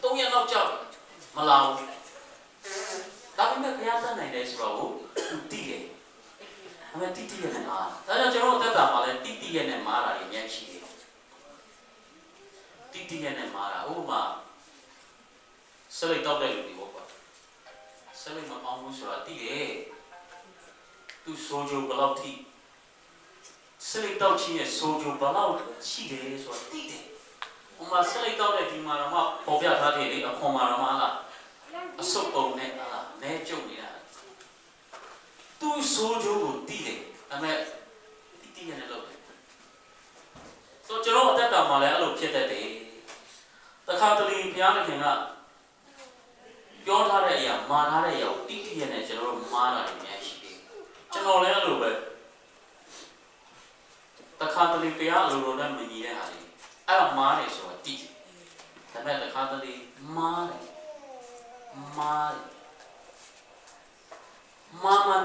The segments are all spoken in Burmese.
3 ရက်လောက်ကြောက်မလာဘူးဒါပေမဲ့ဘုရားတတ်နိုင်တယ်ဆိုတော့သူတည်တယ်ဒါပေမဲ့တိရဲ့နဲ့မာဒါကြောင့်ကျွန်တော်တက်တာမှာလဲတိရဲ့နဲ့မာတာတွေအများကြီးရှိတယ်တိရဲ့နဲ့မာတာဥပမာဆက်လိုက်တော့တဲ့လူတွေပေါ့ကွာဆက်လိုက်မအောင်ဘူးဆိုတာတည်တယ်သူဆိုကြဘလောက်ထိဆက်လိုက်တော့ချင်းရဲ့ဆိုကြဘလောက်ရှိတယ်ဆိုတာတည်တယ်ဥပမာဆက်လိုက်တော့တဲ့ဒီမှာတော့ပေါ်ပြထားတယ်လေအခွန်မှာတော့မလားအစုပ်ပုံနဲ့လားနဲကျုပ်နေတာသူဆိုကြကိုတည်တယ်ဒါပေမဲ့တိရဲ့နဲ့လုပ်တယ်ဆိုကျွန်တော်အသက်တာမှာလည်းအဲ့လိုဖြစ်တတ်တယ်တခါတလေဘုရားသခင်ကပြောထားတဲ့အရာမှားထားတဲ့အရာတိရဲ့နဲ့ကျွန်တော်တို့မှားတာတွေအများရှိတယ်ကျွန်တော်လည်းအဲ့လိုပဲတခါတလေဘုရားအလိုတော်နဲ့မညီတဲ့ဟာတွေအဲ့ဒါမှားတယ်ဆိုတာတိဒါပေမဲ့တခါတလေမှားတယ်မှား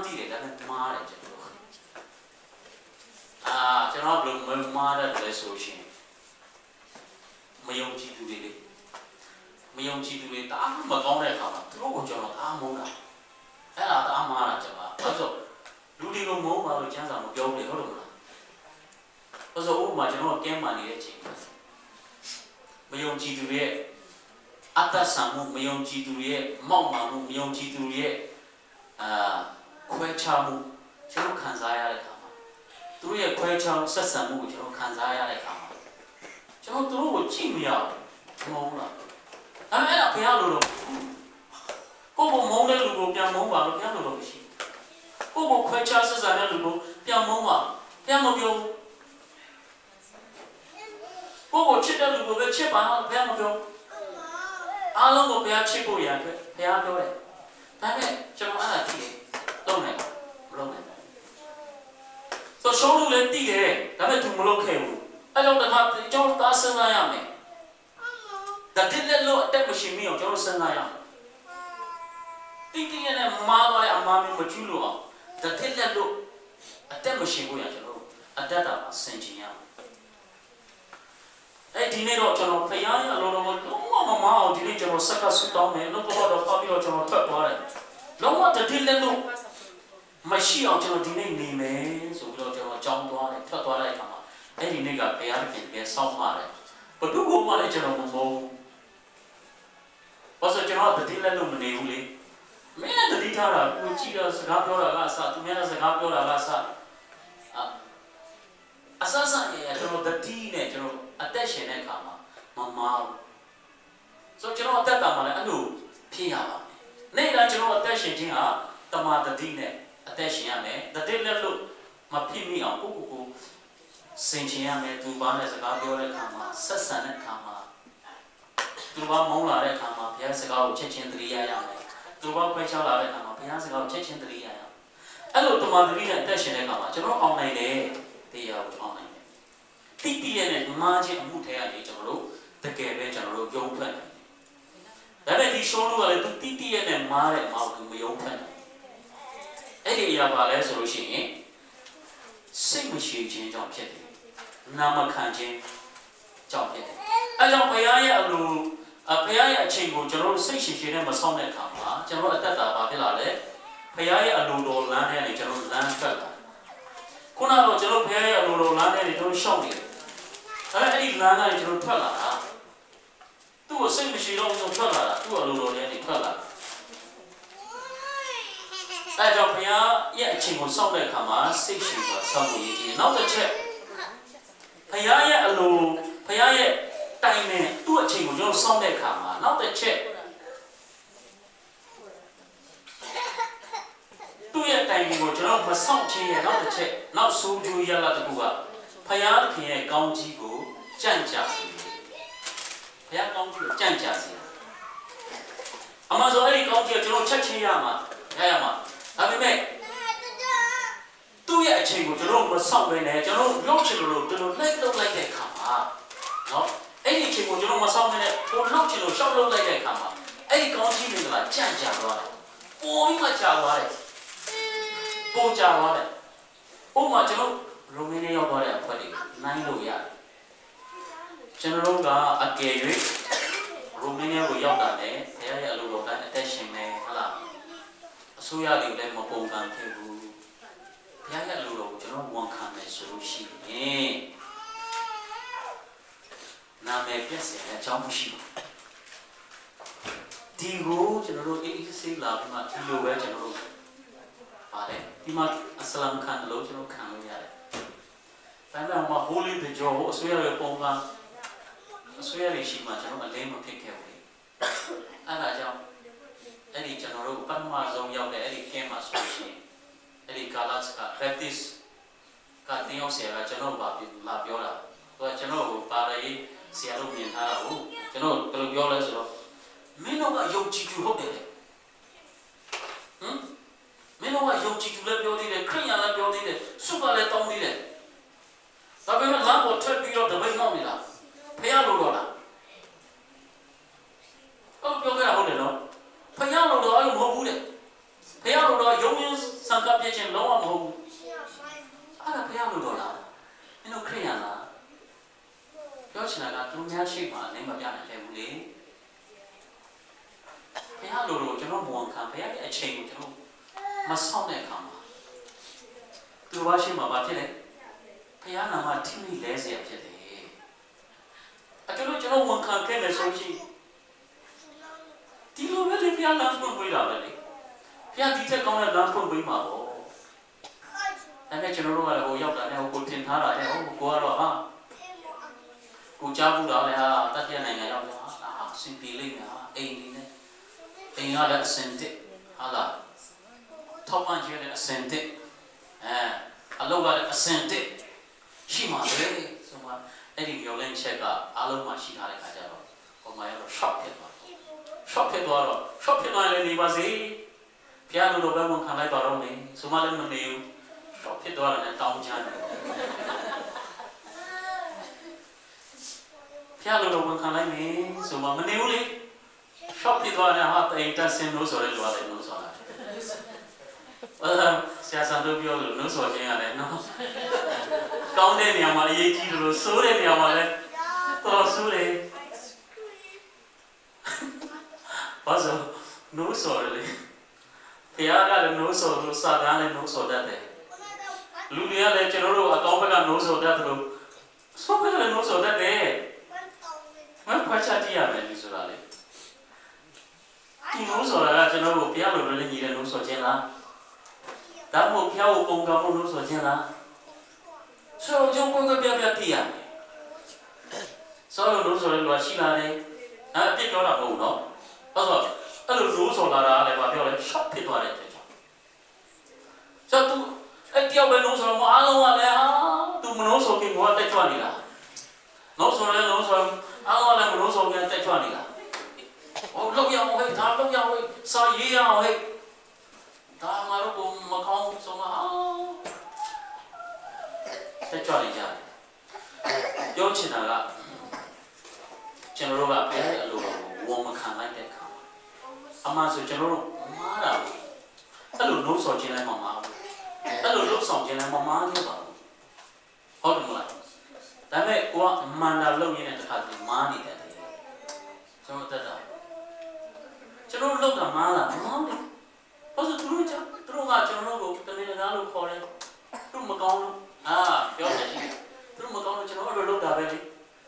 တိတယ်ဒါပေမဲ့မှားတယ်ကျွန်တော်ကျွန်တော်ဘယ်လိုမှားတယ်လဲဆိုရှင်မယုံကြည်သူတွေလေမယုံကြည်သူတွေတအားမကောင်းတဲ့အခါမှာသူတို့ကိုကျွန်တော်အားမုန်းတာအဲ့ဒါတအားမှားတာကျွန်တော်အဲ့ဆိုလူတွေကိုမုန်းပါလို့ကျမ်းစာမပြောဘူးလေဟုတ်တယ်မလားအဲ့ဆိုဥပမာကျွန်တော်ကဲမှန်နေတဲ့အချိန်မယုံကြည်သူတွေရဲ့အတ္တဆံမှုမယုံကြည်သူတွေရဲ့မောက်မာမှုမယုံကြည်သူတွေရဲ့ခွဲခြားမှုကျွန်တော်ခံစားရတဲ့အခါမှာသူတို့ရဲ့ခွဲခြားဆက်ဆံမှုကိုကျွန်တော်ခံစားရတဲ့အခါမှာကျွန်တော်တို့ကိုကြည့်မရဘူးမဟုတ်လားအဲ့ဒါဘုရားလိုတော့ကိုယ်ကမုန်းတဲ့လူကိုပြန်မုန်းပါလို့ဘုရားလိုတော့မရှိဘူးကိုယ်ကခွဲခြားဆက်ဆံတဲ့လူကိုပြန်မုန်းပါဘုရားမပြောဘူးကိုယ်ကိုချစ်တဲ့လူကိုပဲချစ်ပါဘုရားမပြောအားလုံးကိုဘုရားချစ်ဖို့ရအတွက်ဘုရားပြောတယ်ဒါပေမဲ့ကျွန်တော်အဲ့ဒါကြည့်လုံးနိုင်မလုံးနိုင်ဆိုရှုံးလို့လည်းတည်တယ်ဒါပေမဲ့သူမလုပ်ခဲ့ဘူးအဲ့တော့တခါကျွန်တော်သားစဉ်းစားရမယ်ဒါတိလက်လို့အတက်မရှိမိအောင်ကျွန်တော်စဉ်းစားရမယ်တိတိနဲ့မားသွားတဲ့အမားမျိုးမကျူးလို့အောင်ဒါတိလက်လို့အတက်မရှိဘူးရကျွန်တော်အတက်တာဆင်ခြင်ရမယ်အဲ့ဒီနေ့တော့ကျွန်တော်ဖယားရလောလောလုံးဝမမအောင်ဒီနေ့ကျွန်တော်ဆက်ကဆူတောင်းမယ်လို့တော့ဖပြီးတော့ကျွန်တော်ထွက်သွားတယ်လုံးဝတိလက်လို့မရှိအောင်ကျွန်တော်ဒီနေ့နေမယ်ဆိုပြီးတော့ကျွန်တော်ကြောင်းသွားတယ်ထွက်သွားတဲ့အခါမှာအဲ့ဒီနေ့ကဘုရားခင်ပြန်ဆောင်းပါတယ်ဘသူကမှလည်းကျွန်တော်မမုန်းဘာလို့ကျွန်တော်တတိလက်လို့မနေဘူးလေမင်းနဲ့တတိထားတာကိုကြည့်တော့စကားပြောတာကအစသူများနဲ့စကားပြောတာကအစအစစရဲ့ကျွန်တော်တတိနဲ့ကျွန်တော်အသက်ရှင်တဲ့အခါမှာမမောင်းဆိုကျွန်တော်အသက်တာမှာလည်းအဲ့လိုဖြစ်ရပါမယ်နေ့တိုင်းကျွန်တော်အသက်ရှင်ခြင်းဟာတမာတတိနဲ့အသက်ရှင်ရမယ်တတိလက်လို့မဖြစ်မိအောင်ကိုစင်ချင်ရမယ်သူဘာနဲ့စကားပြောတဲ့အခါမှာဆက်ဆံတဲ့အခါမှာသူဘာမုန်းလာတဲ့အခါမှာဘုရားစကားကိုချက်ချင်းသတိရရမယ်သူဘာခွဲခြားလာတဲ့အခါမှာဘုရားစကားကိုချက်ချင်းသတိရရမယ်အဲ့လိုတမန်တော်ကြီးနဲ့အသက်ရှင်တဲ့အခါမှာကျွန်တော်အောင်နိုင်တယ်တရားကိုအောင်နိုင်တယ်တိတိရဲ့နဲ့မားခြင်းအမှုထဲကနေကျွန်တော်တို့တကယ်ပဲကျွန်တော်တို့ယုံထွက်တယ်ဒါပေမဲ့ဒီရှုံးလို့ကလည်းသူတိတိရဲ့နဲ့မားတဲ့မောင်ကိုမယုံထွက်တယ်အဲ့ဒီအရာပါလဲဆိုလို့ရှိရင်စိတ်မရှိခြင်းကြောင့်ဖြစ်တယ်နာမခံခြင်းကြောင့်ဖြစ်တယ်အဲကြောင့်ဘုရားရဲ့အလိုဘုရားရဲ့အချိန်ကိုကျွန်တော်တို့စိတ်ရှိရှိနဲ့မဆောင်တဲ့အခါမှာကျွန်တော်အသက်တာပါဖြစ်လာတယ်ဘုရားရဲ့အလိုတော်လမ်းထဲကနေကျွန်တော်လမ်းထွက်လာခုနကတော့ကျွန်တော်ဘုရားရဲ့အလိုတော်လမ်းထဲကနေကျွန်တော်ရှောက်နေတယ်အဲ့ဒီလမ်းကနေကျွန်တော်ထွက်လာတာသူ့ကိုစိတ်မရှိတော့ဘူးထွက်လာတာသူ့အလိုတော်ထဲကနေထွက်လာအဲကြောင့်ဘုရားရဲ့အချိန်ကိုစောင့်တဲ့အခါမှာစိတ်ရှိစွာစောင့်ရည်ကြီးနောက်တစ်ချက်ဘုရားရဲ့အလိုဘုရားရဲ့တိုင်နဲ့သူ့အချိန်ကိုကျွန်တော်စောင့်တဲ့အခါမှာနောက်တစ်ချက်သူ့ရဲ့တိုင်ကိုကျွန်တော်မစောင့်ခြင်းရဲ့နောက်တစ်ချက်နောက်ဆိုးကျိုးရလာတဲ့ကူကဘုရားခင်ရဲ့ကောင်းကြီးကိုကြံ့ကြာစေဘုရားကောင်းကြီးကိုကြံ့ကြာစေအမှန်ဆိုအဲ့ဒီကောင်းကြီးကိုကျွန်တော်ချက်ချင်းရမှာရရမှာဒါပေမဲ့သူ့ရဲ့အချိန်ကိုကျွန်တော်မဆောက်ဘဲနဲ့ကျွန်တော်လှုပ်ချင်လို့ကျွန်တော်လိုက်လုပ်လိုက်တဲ့အခါမှာနော်အဲ့ဒီအချိန်ကိုကျွန်တော်မဆောက်ဘဲနဲ့ကိုလှုပ်ချင်လို့ရှောက်လုပ်လိုက်တဲ့အခါမှာအဲ့ဒီကောင်းကြီးတွေကကြံ့ကြာသွားတယ်ပိုပြီးမှကြာသွားတယ်ပိုကြာသွားတယ်ဥပမာကျွန်တော်ရိုမင်းနဲ့ရောက်သွားတဲ့အဖွဲ့တွေနိုင်လို့ရတယ်ကျွန်တော်တို့ကအကယ်၍ ရိုမင်းရဲ့ကိုရောက်တာနဲ့ဘုရားရဲ့အလိုတော်တိုင်းအသက်ရှင်နေဟုတ်လားအစိုးရတွေလည်းမပုံကံဖြစ်ဘူးဘုရားရဲ့အလိုတော်ကိုကျွန်တော်ဝန်ခံမယ်ဆိုလို့ရှိရင်နာမည်ပြည့်စင်တဲ့အကြောင်းမရှိဘူးဒီကိုကျွန်တော်တို့အေးဆေးလာပြီးမှဒီလိုပဲကျွန်တော်တို့ပါတယ်ဒီမှာအစ္စလာမ်ခံလို့ကျွန်တော်ခံလို့ရတယ်ဒါပေမဲ့မှာ holy တဲ့ကြောအစိုးရရဲ့ပုံကအစိုးရရဲ့ရှိမှကျွန်တော်အလင်းမဖြစ်ခဲ့ဘူးအဲ့ဒါကြောင့်အဲ့ဒီကျွန်တော်တို့ပထမဆုံးရောက်တဲ့အဲ့ဒီကင်းမှာဆိုရှင်အဲ့ဒီ Galas က practice ကတင်အောင်ဆရာကကျွန်တော်လာပြောတာသူကကျွန်တော်ကိုပါရီဆရာတို့မြင်ထားတာကိုကျွန်တော်ဘယ်လိုပြောလဲဆိုတော့မင်းတို့ကယုံကြည်သူဟုတ်တယ်မင်းတို့ကယုံကြည်သူလည်းပြောသေးတယ်ခရိယာလည်းပြောသေးတယ်စုကလည်းတောင်းသေးတယ်ဒါပေမဲ့လမ်းပေါ်ထွက်ပြီးတော့တပိတ်နှောက်နေတာဖះလို့တော့လားအဲ့ပြောကြတာဟုတ်တယ်နော်ဖះလို့တော့အဲ့လိုမဟုတ်ဘူးတဲ့ဖះလို့တော့ယုံရင်စံကပြည့်ချင်းလုံးဝမဟုတ်ဘူးအဲ့ဒါဖះလို့တော့လားမင်းတို့ခရိယာလားပြောချင်တာကသူများရှိမှလည်းမပြနိုင်ခဲ့ဘူးလေဘုရားလိုလိုကျွန်တော်မဝန်ခံဘုရားရဲ့အချိန်ကိုကျွန်တော်မဆောင်တဲ့အခါမှာသူဘာရှိမှဘာဖြစ်လဲဘုရားနာမထိမိလဲเสียဖြစ်တယ်ကျွန်တော်ဝန်ခံခဲ့မယ်ဆိုရှင်ဒီလိုပဲလေဘုရားလမ်းဖွင့်ပေးတာပဲလေဘုရားဒီတက်ကောင်းတဲ့လမ်းဖွင့်ပေးမှာပေါ့ဒါနဲ့ကျွန်တော်တို့ကလည်းဟိုရောက်တာနဲ့ဟိုကိုတင်ထားတာနဲ့ဟိုကိုကတော့ဟာကိုကြားဘူးတော့လေဟာတတ်ပြနိုင်ငံရောက်တော့ဟာစင်ပြေလိမ့်မယ်ဟာအိမ်လေးနဲ့အိမ်ကလည်းအစင်တစ်ဟာလားထောက်ပံ့ခြင်းနဲ့အစင်တစ်အလုပ်ကလည်းအစင်တစ်ရှိမှာလေဆိုမှအဲ့ဒီမျိုးလင်းချက်ကအားလုံးမှာရှိထားတဲ့ခါကျတော့ဟိုမှာရတော့ shop ဖြစ်သွားတော့ shop ဖြစ်သွားရင်လည်းနေပါစေဘုရားလိုလိုပဲဝန်ခံလိုက်ပါတော့မယ်ဆိုမှလည်းမနေဘူး shop ဖြစ်သွားတယ်တောင်းချတယ်ဘုရားလိုလိုဝန်ခံလိုက်မယ်ဆိုမှမနေဘူးလေ shop ဖြစ်သွားတယ်ဟာတိတ်တဆင်းလို့ဆိုရဲလိုရတယ်လို့ဆိုတာဆရာစံတို့ပြောလို့လို့ဆိုခြင်းရတယ်နော်ကောင်းတဲ့နေရာမှာအရေးကြီးတယ်လို့ဆိုးတဲ့နေရာမှာလည်းတော်ဆိုးတယ်ဘာလို့လို့ဆိုရလဲဘုရားကလည်းလို့ဆိုလို့စာသားလည်းလို့ဆိုတတ်တယ်လူတွေကလည်းကျွန်တော်တို့အကောင်းဘက်ကလို့ဆိုတတ်တယ်လို့ဆိုးဘက်ကလည်းလို့ဆိုတတ်တယ်မဖွာချကြည့်ရမယ်လို့ဆိုတာလေဒီလို့ဆိုတာကကျွန်တော်တို့ဘုရားလိုလည်းညီတယ်လို့ဆိုခြင်းလားဒါမှမဟုတ်ဘုရားကိုပုံကံမှုလို့ဆိုခြင်းလားဆိုတော့ကျွန်တော်ကိုပြပြသိရမယ်ဆိုလို့ဆိုရင်တော့ရှိလာတယ်အပြစ်ပြောတာမဟုတ်နော်အဲ့တော့အဲ့လိုလို့ဆိုလာတာလည်းဘာပြောလဲ shop ဖြစ်သွားတယ်တဲ့ဆိုတော့အဲ့တယောက်ပဲလို့ဆိုတော့အားလုံးကလည်းဟာသူမလို့ဆိုပြီးဘာတက်ကြွနေတာလို့ဆိုရင်လို့ဆိုအားလုံးကလည်းမလို့ဆိုပြီးတက်ကြွနေတာဟိုလောက်ရအောင်ဟဲ့ဒါလောက်ရအောင်ဟဲ့စာရေးရအောင်ဟဲ့ဒါမှတော့မကောင်းဆိုမှတက်ကြွနေကြတယ်ပြောချင်တာကကျွန်တော်တို့ကဘယ်အလိုဝန်မခံလိုက်တဲ့အခါအမှန်ဆိုကျွန်တော်တို့မားတာအဲ့လိုလို့ဆိုခြင်းလည်းမမားဘူးအဲ့လိုလို့ဆောင်ခြင်းလည်းမမားဘူးပါဟုတ်တယ်မလားဒါပေမဲ့ကိုကမန္တာလုံရင်းတဲ့တစ်ခါတည်းမားနေတယ်ကျွန်တော်တက်တာကျွန်တော်လောက်ကမားလာမားတယ်ဘာလို့သူတို့ကကျွန်တော်တို့ကိုတနေ့ကလို့ခေါ်တယ်သူမကောင်းလို့ပြောတယ်သူမကောင်းလို့ကျွန်တော်တို့လောက်တာပဲလေ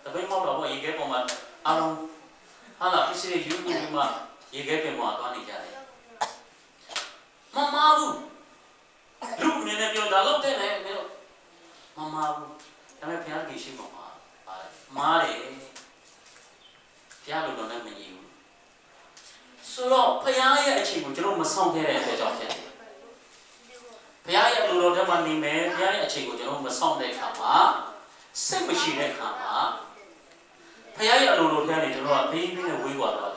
တပိတ်မောက်တော့ရေခဲပေါ်မှာအားလုံးဟာလာပစ္စည်းယူပြီးမှရေခဲပြင်မှာသွားနေကြတယ်မမဘူးလူမြင်နေပြောတာလောက်တဲ့လေမမဘူးဒါပေမဲ့ဘုရားကြီးရှိမှာမားတယ်ဘုရားလိုတော့လည်းမညီဘူးဆိုတော့ဘုရားရဲ့အချိန်ကိုကျွန်တော်မဆောင်ခဲ့တဲ့အတွက်ကြောင့်ဖြစ်တယ်ဘုရားရဲ့လိုတော်ထဲမှာနေမယ်ဘုရားရဲ့အချိန်ကိုကျွန်တော်မဆောင်တဲ့အခါမှာစိတ်မရှိတဲ့အခါမှာဘုရားရဲ့အလိုတော်ထဲနေကျွန်တော်ကဘေးဘေးနဲ့ဝေးသွားတယ်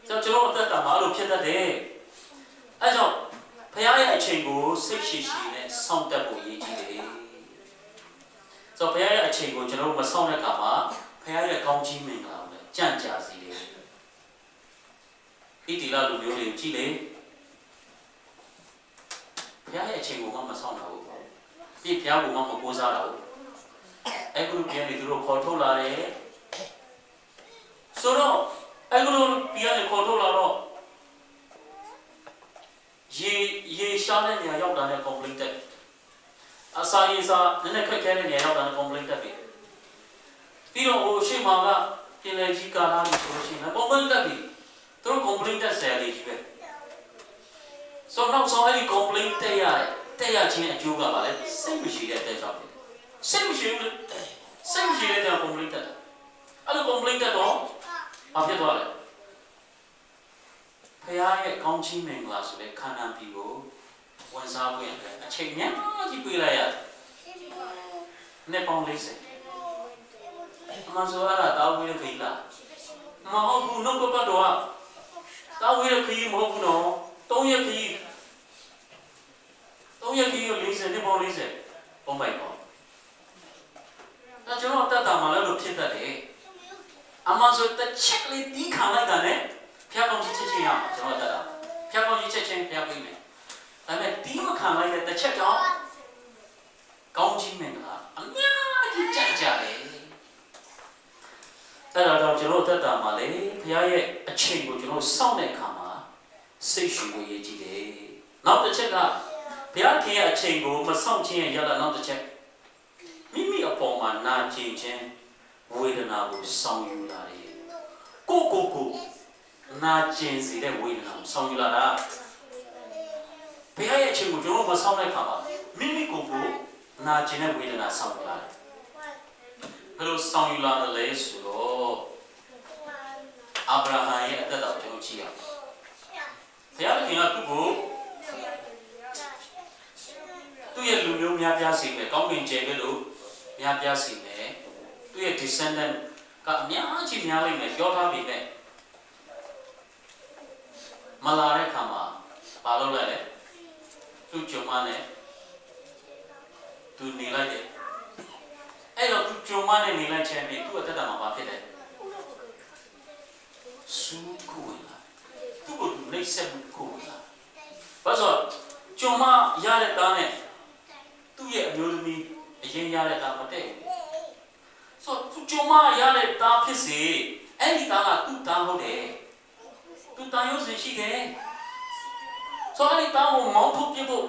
ကျွန်တော်အသက်ကမှာအဲ့လိုဖြစ်တတ်တယ်အဲကြောင့်ဘုရားရဲ့အချိန်ကိုစိတ်ရှိရှိနဲ့ဆောင်တတ်ဖို့ရည်ကြီးတယ်ဆိုတော့ဘုရားရဲ့အချိန်ကိုကျွန်တော်မဆောင်တဲ့အခါမှာဘုရားရဲ့ကောင်းချီးမင်္ဂလာကိုလည်းကြံ့ကြာစေတယ်ဒီလာလူမျိုးတွေကိုကြည့်လေဘုရားရဲ့အချိန်ကိုမှမဆောင်တော့ဘူးပြီးဘုရားကိုမှမကိုးစားတော့ဘူးအဲ့ဒီပြန်နေသူတို့ခေါ်ထုတ်လာတယ် ဆိုတော့အဲ့လိုပြီးရတဲ့ခေါ်ထုတ်လာတော့ရေရှားတဲ့နေရာရောက်တာနဲ့ complaint တက်အစာရေစာနည်းနည်းခက်ခဲတဲ့နေရာရောက်တာနဲ့ complaint တက်ပြီပြီးတော့ဟိုရှေ့မှာကပြင်လေကြီးကာလာလို့ဆိုလို့ရှိရင် complaint တက်ပြီသူတို့ complaint တက်ဆရာလေးကြီးပဲဆိုတော့ဆောင်းအဲ့ဒီ complaint တက်ရခြင်းအကျိုးကပါလေစိတ်မရှိတဲ့အတွက်ကြောင့်စိတ်မရှိတဲ့ complaint တက်တာအဲ့လို complaint တက်တော့ဘာဖြစ်သွားလဲဖခင်ရဲ့ကောင်းချီးမင်္ဂလာဆိုတဲ့ခန္ဓာပြီကိုဝန်စားခွင့်အချိန်များကြီးပေးလိုက်ရတယ်။နှစ်ပေါင်း40အမှန်ဆိုရတာတောင်းဝေးတဲ့ခရီးလားမဟုတ်ဘူးနှုတ်ကပတ်တော်ကတောင်းဝေးတဲ့ခရီးမဟုတ်ဘူးနော်3ရက်ခရီးကို40နှစ်ပေါင်း40ပုံပိုက်ပေါ့ဒါကျွန်တော်တတ်တာမှလည်းလို့ဖြစ်တတ်တယ်အမှန်ဆိုတစ်ချက်လေးတီးခံလိုက်တာနဲ့ဖျက်ကောင်းကြီးချက်ချင်းရမှာကျွန်တော်တတ်တာဖျက်ကောင်းကြီးချက်ချင်းဖျက်ပြီးမယ်ဒါပေမဲ့တီးမခံလိုက်တဲ့တစ်ချက်ကြောင့်ကောင်းကြီးမင်္ဂလာအများကြီးကြိုက်ကြတယ်အဲ့တော့ကျွန်တော်တတ်တာမှလေဘုရားရဲ့အချိန်ကိုကျွန်တော်စောင့်တဲ့အခါမှာစိတ်ရှုဖို့ရည်ကြီးတယ်နောက်တစ်ချက်ကဘုရားခင်ရဲ့အချိန်ကိုမစောင့်ခြင်းရတာနောက်တစ်ချက်မိမိအပေါ်မှာနာကျင်ခြင်းဝေဒနာကိုဆောင်ယူလာတယ်ကိုနာကျင်စေတဲ့ဝေဒနာကိုဆောင်ယူလာတာဘုရားရဲ့အချိန်ကိုကျွန်တော်မဆောင်တဲ့အခါမှာမိမိကိုနာကျင်တဲ့ဝေဒနာဆောင်ယူလာတယ်ဘယ်လိုဆောင်ယူလာလဲဆိုတော့အာဗြဟံရဲ့အသက်တော်ကျွန်တော်ကြည့်ရအောင်ဘုရားခင်ကသူ့ရဲ့လူမျိုးများပြားစေမယ်ကောင်းကင်ကျယ်ပဲလို့များပြားစေမယ်သူ့ရဲ့ descendant ကအများကြီးများလိမ့်မယ်ပြောထားပြီနဲ့မလာတဲ့ခါမှာဘာလုပ်လိုက်လဲသူ့ဂျုံမနဲ့သူနေလိုက်တယ်အဲ့တော့သူဂျုံမနဲ့နေလိုက်ခြင်းပြီးသူ့အသက်တာမှာဘာဖြစ်လဲစူးကိုဝင်လာသူ့ကိုနှိမ့်ဆက်မှုကိုဝင်လာဘာလို့ဂျုံမရတဲ့သားနဲ့သူ့ရဲ့အမျိုးသမီးအရင်ရတဲ့သားမတည့်ဆိုသူဂျုံမရတဲ့သားဖြစ်စေအဲ့ဒီသားကသူ့သားဟုတ်တယ်သူသားရုပ်ရှင်ရှိတယ်ဆိုအဲ့ဒီသားကိုမောင်းထုတ်ပြဖို့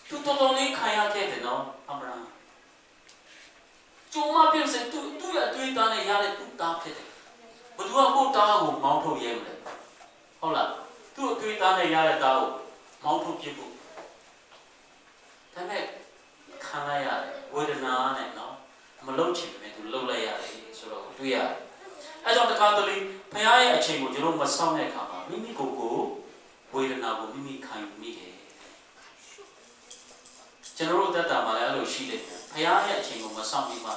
သူတော်တော်လေးခံရခဲ့တယ်နော်အမရာဂျုံမဖြစ်စေသူ့ရဲ့အတွေ့အကြုံနဲ့ရတဲ့သူ့သားဖြစ်တယ်ဘယ်သူကကိုသားကိုမောင်းထုတ်ရဲမလဲဟုတ်လားသူ့အတွေ့အကြုံနဲ့ရတဲ့သားကိုမောင်းထုတ်ပြဖို့ဒါနဲ့ခံရရတယ်ဝေဒနာနဲ့နော်မလုံးချင်ပေမဲ့သူလုံးလိုက်ရတယ်ဆိုတော့တွေ့ရတယ်အဲကြောင့်တခါတလေဘုရားရဲ့အချိန်ကိုကျွန်တော်မဆောင်တဲ့အခါမှာမိမိကိုယ်ကိုဝေဒနာကိုမိမိခံယူမိတယ်ကျွန်တော်တို့တတ်တာမှလည်းအဲ့လိုရှိတယ်ဘုရားရဲ့အချိန်ကိုမဆောင်ပြီးမှ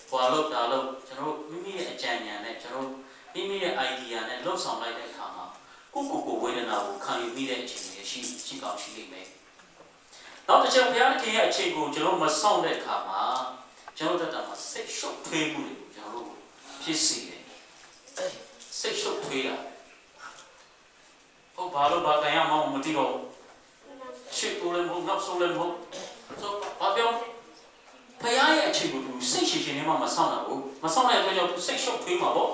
ဘွာလို့တာလို့ကျွန်တော်မိမိရဲ့အကြံဉာဏ်နဲ့ကျွန်တော်မိမိရဲ့ idea နဲ့လှုပ်ဆောင်လိုက်တဲ့အခါမှာကိုဝေဒနာကိုခံယူမိတဲ့အချိန်တွေရှိကောင်းရှိလိမ့်မယ်နောက်တစ်ချက်ဘုရားခင်ရဲ့အချိန်ကိုကျွန်တော်မဆောင်တဲ့အခါမှာကျွန်တော်တတ်တာမှာစိတ်ရှုပ်ထွေးမှုတွေကိုကျွန်တော်တို့ဖြစ်စေတယ်စိတ်ရှုပ်ထွေးတာဟုတ်ဘာလို့ဘာကံရမှမသိတော့ရှစ်တိုးလည်းမဟုတ်နောက်ဆုံးလည်းမဟုတ်ဆိုဘာပြောဖယားရဲ့အချိန်ကိုသူစိတ်ရှည်ရှည်နဲ့မှမဆောင်တာဘူးမဆောင်တဲ့အတွက်ကြောင့်သူစိတ်ရှုပ်ထွေးမှာပေါ့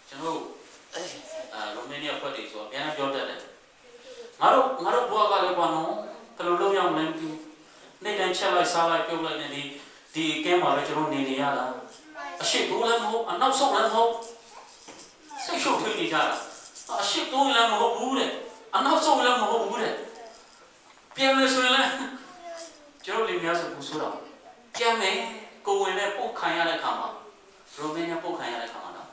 ကျွန်တော်ရိုမေးနီးယားဖွဲ့တယ်ဆိုတော့ပြန်ပြောတတ်တယ်ငါတို့ဘွားကလည်းဘာနော်ဘယ်လိုလုပ်ရမလဲမသိဘူးနေ့တိုင်းချက်လိုက်စားလိုက်ပြုတ်လိုက်နေဒီကဲမှာပဲကျွန်တော်နေရတာအရှိတိုးလည်းမဟုတ်အနောက်ဆုံးလည်းမဟုတ်စိတ်ရှုပ်ထွေးနေကြတာအရှိတိုးလည်းမဟုတ်ဘူးတဲ့အနောက်ဆုံးလည်းမဟုတ်ဘူးတဲ့ပြန်မယ်ဆိုရင်လည်းကျွန်တော်လေးများဆိုပူဆိုးတော့ပြန်မယ်ကိုဝင်နဲ့ပုတ်ခံရတဲ့ခါမှာရိုမေးနီးယားပုတ်ခံရတဲ့ခါမှာနော်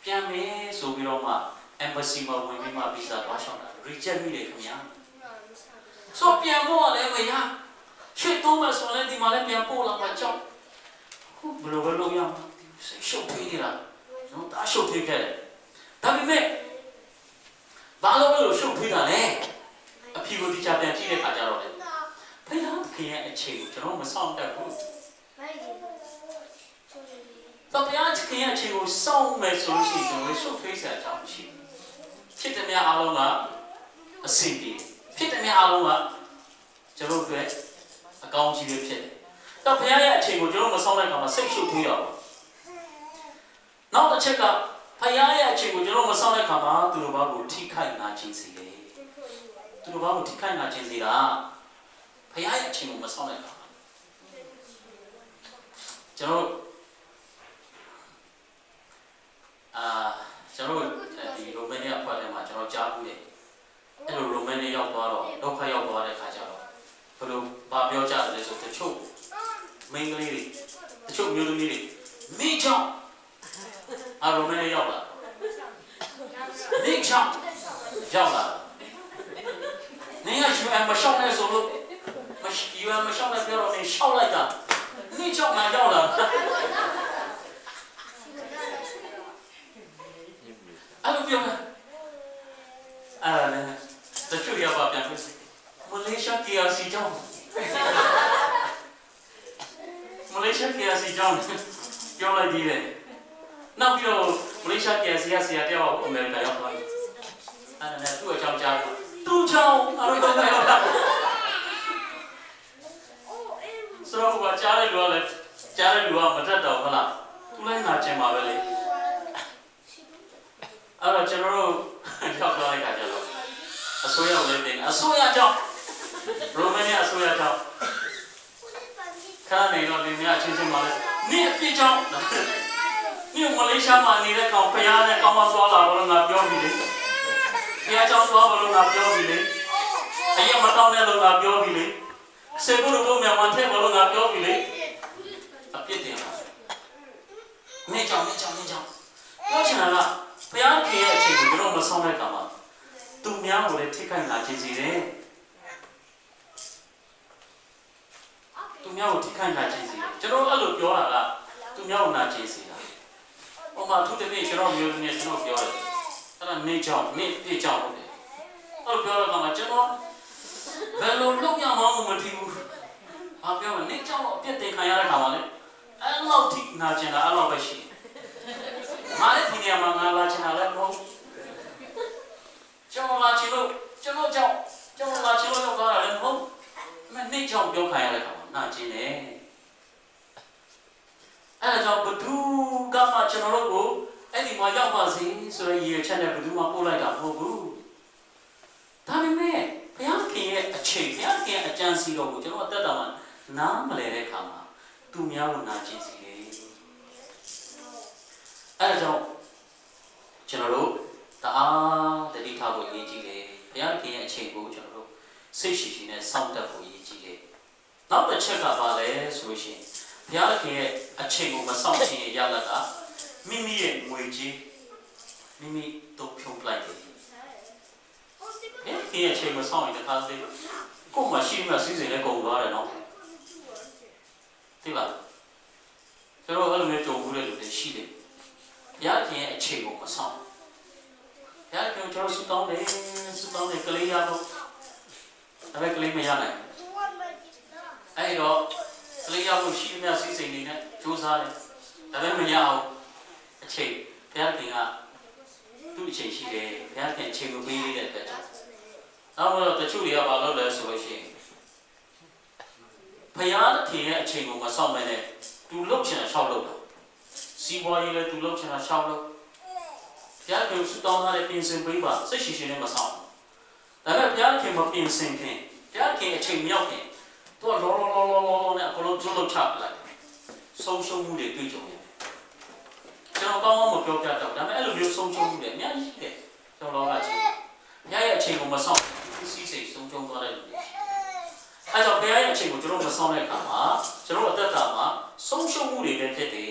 ပြန်မယ်ဆိုပြီးတော့မှ embassy မှာဝင်ပြီးမှ visa သွားရှောက်တာ reject မိတယ်ခင်ဗျာဆိုပြန်ဖို့လည်းမရရှစ်တိုးမယ်ဆိုလည်းဒီမှာလည်းပြန်ပို့လာမှကြောက်ဘယ်လိုလုပ်ရမလဲရှုပ်ထွေးနေတာကျွန်တော်ရှုပ်ထွေးခဲ့တယ်ဒါပေမဲ့ဘာလို့ရှုပ်ထွေးတာလဲအဖြေကိုဒီချပြန်ကြည့်တဲ့အခါကျတော့လေဖခင်ရဲ့အချိန်ကိုကျွန်တော်မဆောင်တတ်ဘူးတော့ဘုရားခင်ရဲ့အချိန်ကိုစောင့်မယ်ဆိုလို့ရှိရင်ရှုပ်ထွေးစရာအကြောင်းရှိဖြစ်တဲ့များအားလုံးကအဆင်ပြေဖြစ်တဲ့များအားလုံးကကျွန်တော်တို့အကောင်းကြီးပဲဖြစ်တယ်တော့ဘုရားရဲ့အချိန်ကိုကျွန်တော်မဆောင်တဲ့အခါမှာစိတ်ရှုပ်ထွေးတော့ နောက်တစ်ချက်ကဖယားရဲ့အချိန်ကိုကျွန်တော်မဆောင်တဲ့ခါမှာသူတို့ဘာကိုထိခိုက်နာခြင်းစီလေသူတို့ဘာကိုထိခိုက်နာခြင်းစီတာဖယားရဲ့အချိန်ကိုမဆောင်တဲ့ခါမှာကျွန်တော်ကျွန်တော်ဒီရိုမန်နီအဖွဲ့ထဲမှာကျွန်တော်ကြားဘူးတယ်အဲ့လိုရိုမန်နီရောက်သွားတော့ဒုက္ခရောက်သွားတဲ့ခါကျတော့ဘယ်လိုဘာပြောကြတယ်လဲဆိုတချို့မိန်းကလေးတွေတချို့မျိုးသမီးတွေမိချောင်းရိုမန်နီရောက်လာမိချောင်းရောက်လာနေရရွှေမရှောင်းလဲဆိုလို့ရွှေမရှောင်းလဲပြောတော့နေရှောက်လိုက်တာမိချောင်းမှရောက်လာအဲ့လိုပြောအဲ့တချို့ရောက်ပြန်ပြီမလေးရှား KRC ကြောင်းမလေးရှား KRC ကြောင်းပြောလိုက်သေးတယ်နောက်ပြီးတော့မလေးရှား KRC ကဆရာတယောက်အမေရိကန်ရောက်သွားတယ်အဲ့ဒါနဲ့သူ့အကြောင်းကြားတယ်သူ့ကြောင်းအရိုးတော့ရောက်တာဆိုတော့ဘာကြားလိုက်လို့လဲကြားလိုက်လို့မတတ်တော့ဘူးလားသူလည်းနာကျင်ပါပဲလေအဲ့တော့ကျွန်တော်တို့ရောက်သွားလိုက်တာကြတော့အစိုးရလည်းတင်အစိုးရကြောင့်ရိုမန်နီအစိုးရကြောင့်ခါနေတော့ဒီမြအချင်းချင်းပါလေနေ့အပြည့်ကြောင့်ဒီမလေးရှားမှာနေတဲ့ကောင်ဖျားနဲ့ကောင်မသွားလာတော့ငါပြောပြီလေဖျားကြောင့်သွားလို့ငါပြောပြီလေအရင်မတောင်းတဲ့လို့ငါပြောပြီလေစေဖို့လို့မြန်မာထဲဘလို့ငါပြောပြီလေအပြည့်တင်ပါနေ့ကြောင့်ပြောချင်တာကဖျားခင်ရဲ့အချိန်ကိုကျွန်တော်မဆောင်တဲ့ကောင်မှာသူများကိုလည်းထိခိုက်လာခြင်းစီတယ်သူများကိုထိခိုက်လာခြင်းစီတယ်ကျွန်တော်အဲ့လိုပြောတာကသူများကိုနာခြင်းစီတာဟိုမှာသူတပည့်ကျွန်တော်မျိုးနဲ့ကျွန်တော်ပြောတယ်အဲ့ဒါနေကြောင်နေပြကြောင်ဟုတ်တယ်အဲ့လိုပြောတော့မှကျွန်တော်ဘယ်လိုလုပ်ရမှန်းမသိဘူးဘာပြောမလဲနေကြောင်တော့အပြစ်တင်ခံရတဲ့ခါမှာလေအဲ့လောက်ထိနာကျင်တာအဲ့လောက်ပဲရှိတယ်ငါလည်းဒီနေရာမှာငါလာချင်တာလည်းမဟုတ်ကျွန်တော်လာချင်လို့ကျွန်တော်ကြောင့်လာချင်လို့ရောက်သွားတာလည်းမဟုတ်မနေ့ကြောင့်ပြောခံရတဲ့ခါမှာနာကျင်တယ်အဲ့ဒါကြောင့်ဘသူကမှကျွန်တော်တို့ကိုအဲ့ဒီမှာရောက်ပါစေဆိုရရည်ချက်နဲ့ဘသူမှပို့လိုက်တာမဟုတ်ဘူးဒါပေမဲ့ဘုရားခင်ရဲ့အချိန်ဘုရားခင်ရဲ့အကြံစီတော်ကိုကျွန်တော်အသက်တာမှာနားမလည်တဲ့ခါမှာသူများကိုနာကျင်စီတယ်အဲ့ဒါကြောင့်ကျွန်တော်တို့တအားတတိထားဖို့ရည်ကြီးတယ်ဘုရားခင်ရဲ့အချိန်ကိုကျွန်တော်တို့စိတ်ရှိရှိနဲ့စောင့်တတ်ဖို့ရည်ကြီးတယ်နောက်တစ်ချက်ကပါလဲဆိုရှင်ဘုရားခင်ရဲ့အချိန်ကိုမစောင့်ခြင်းရလာတာမိမိရဲ့ငွေကြီးမိမိတို့ဖြုံးလိုက်တယ်ဘုရားခင်ရဲ့အချိန်ကိုစောင့်ရင်တခါတည်းကိုယ်မရှိမှစီးစိမ်နဲ့ကုန်သွားတယ်နော်သိပါကျွန်တော်အဲ့လိုမျိုးကြုံဘူးတဲ့လူတွေရှိတယ်ဘုရားခင်ရဲ့အချိန်ကိုမဆောင်ဘုရားခင်ကျွန်တော်စူတောင်းတယ်ကလေးရတော့ဒါပေမဲ့ကလေးမရနိုင်အဲ့တော့ကလေးရဖို့ရှိမှစီးစိမ်နေနဲ့ကြိုးစားတယ်ဒါပေမဲ့မရအောင်အချိန်ဘုရားခင်ကသူ့အချိန်ရှိတယ်ဘုရားခင်အချိန်ကိုပေးတဲ့အတွက်နောက်တော့တချို့တွေကဘာလုပ်လဲဆိုလို့ရှိရင်ဘုရားခင်ရဲ့အချိန်ကိုမဆောင်မဲနဲ့သူလှုပ်ချင်တာရှောက်လုပ်တာစီးပွားရေးလည်းသူလှုပ်ချင်တာရှောက်လုပ်ဘုရားခင်စူတောင်းထားတဲ့ပြင်ဆင်ပေးပါစိတ်ရှိရှိနဲ့မဆောင်ဒါပေမဲ့ဘုရားခင်မပြင်ဆင်ခင်ဘုရားခင်အချိန်မရောက်ခင်သူကလောနဲ့အကုန်လုံးကျွတ်လုပ်ချလိုက်ဆုံးရှုံးမှုတွေတွေ့ကြုံရတယ်ကျွန်တော်ကောင်းကောင်းမပြောပြတော့ဒါပေမဲ့အဲ့လိုမျိုးဆုံးရှုံးမှုတွေအများကြီးရှိတယ်ကျွန်တော်လောကကြီးဘုရားရဲ့အချိန်ကိုမဆောင်စီးစိတ်ဆုံးရှုံးသွားတဲ့လူတွေအဲ့တော့ဘုရားရဲ့အချိန်ကိုကျွန်တော်မဆောင်တဲ့အခါမှာကျွန်တော်အသက်တာမှာဆုံးရှုံးမှုတွေပဲဖြစ်တယ်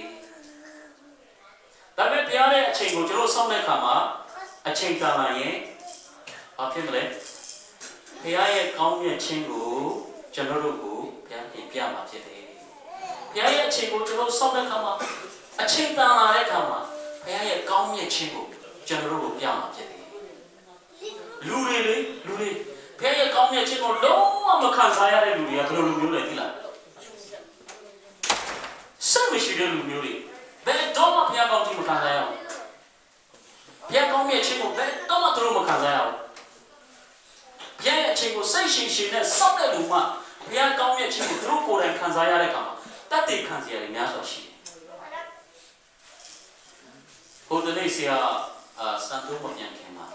ဒါပေမဲ့ဘုရားရဲ့အချိန်ကိုကျွန်တော်ဆောင်တဲ့အခါမှာအချိန်ကာလရင်ဘာဖြစ်မလဲဘုရားရဲ့ကောင်းမြတ်ခြင်းကိုကျွန်တော်တို့ကိုဘုရားတင်ပြမှာဖြစ်တယ်ဘုရားရဲ့အချိန်ကိုကျွန်တော်ဆောင်တဲ့အခါမှာအချိန်တန်လာတဲ့အခါမှာဘုရားရဲ့ကောင်းမြတ်ခြင်းကိုကျွန်တော်တို့ကိုပြမှာဖြစ်တယ်လူတွေဘုရားရဲ့ကောင်းမြတ်ခြင်းကိုလုံးဝမခံစားရတဲ့လူတွေကဘယ်လိုလူမျိုးလဲသိလားစိတ်မရှိတဲ့လူမျိုးတွေဘယ်တော့မှဘုရားကောင်းခြင်းမခံစားရအောင်ဘုရားကောင်းမြတ်ခြင်းကိုဘယ်တော့မှသူတို့မခံစားရအောင်ဘုရားရဲ့အချိန်ကိုစိတ်ရှိနဲ့စောင့်တဲ့လူမှဘုရားကောင်းမြတ်ခြင်းကိုသူတို့ကိုယ်တိုင်ခံစားရတဲ့အခါမှာတတ်သိခံစားရတယ်များစွာရှိတယ် ဟိုတနေ့ဆရာစံတိုးမပြန်ခင်မှာ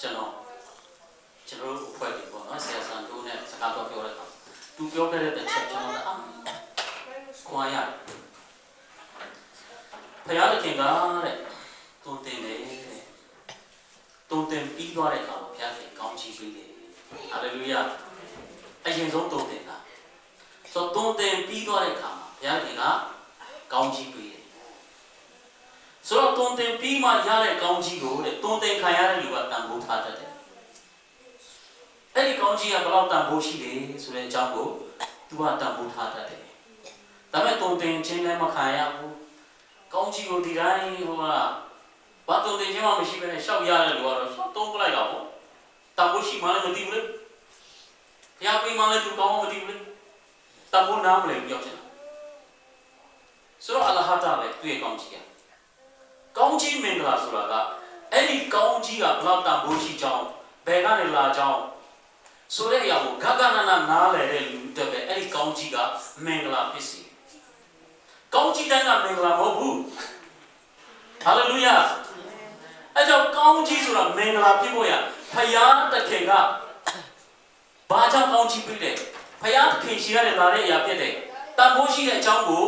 ကျွန်တော်အဖွဲ့တွေပေါ့နော်ဆရာစံတိုးနဲ့စကားတော့ပြောတဲ့အခါသူပြောခဲ့တဲ့တစ်ချက်ကျွန်တော်ခွာရတယ်ဖယားတခင်ကတဲ့တုံတင်တယ်တဲ့တုံတင်ပြီးသွားတဲ့အခါမှာဘုရားခင်ကောင်းချီးပေးတယ်ဟာလေလုယာအရင်ဆုံးတုံတင်တာဆိုတုံတင်ပြီးသွားတဲ့အခါမှာဘုရားခင်ကကောင်းချီးပေးတယ်ဆိုတော့တုံတင်ပြီးမှရတဲ့ကောင်းချီးကိုတဲ့တုံတင်ခံရတဲ့လူကတန်ဖိုးထားတတ်တယ်အဲ့ဒီကောင်းချီးကဘယ်လောက်တန်ဖိုးရှိလဲဆိုတဲ့အကြောင်းကိုသူကတန်ဖိုးထားတတ်တယ်ဒါပေမဲ့တုံတင်ခြင်းလည်းမခံရဘူးကောင်းချီးကိုဒီတိုင်းဟိုကဘာတုံတင်ခြင်းမှမရှိဘဲနဲ့ရှောက်ရတဲ့လူကတော့ရှောက်တုံးပလိုက်တာပေါ့တန်ဖိုးရှိမှလည်းမသိဘူးလေဘုရားပေးမှလည်းသူကောင်းမှမသိဘူးလေတန်ဖိုးနားမလဲပြောချင်တာဆိုတော့အလ္လာဟ်တာလည်းသူ့ရဲ့ကောင်းချီးကကောင်းချီးမင်္ဂလာဆိုတာကအဲ့ဒီကောင်းချီးကဘလောက်တန်ဖိုးရှိကြောင်းဘယ်ကနေလာကြောင်းဆိုတဲ့အရာကိုဂဂနနာနားလည်တဲ့လူတွေပဲအဲ့ဒီကောင်းချီးကမင်္ဂလာဖြစ်စီကောင်းချီးတိုင်းကမင်္ဂလာမဟုတ်ဘူးဟာလေလုယာအဲ့ကြောင့်ကောင်းချီးဆိုတာမင်္ဂလာဖြစ်ဖို့ရဖယားတခင်ကဘာကြောင့်ကောင်းချီးပေးတယ်ဖယားတခင်ရှိရတဲ့လာတဲ့အရာဖြစ်တယ်တန်ဖိုးရှိတဲ့အကြောင်းကို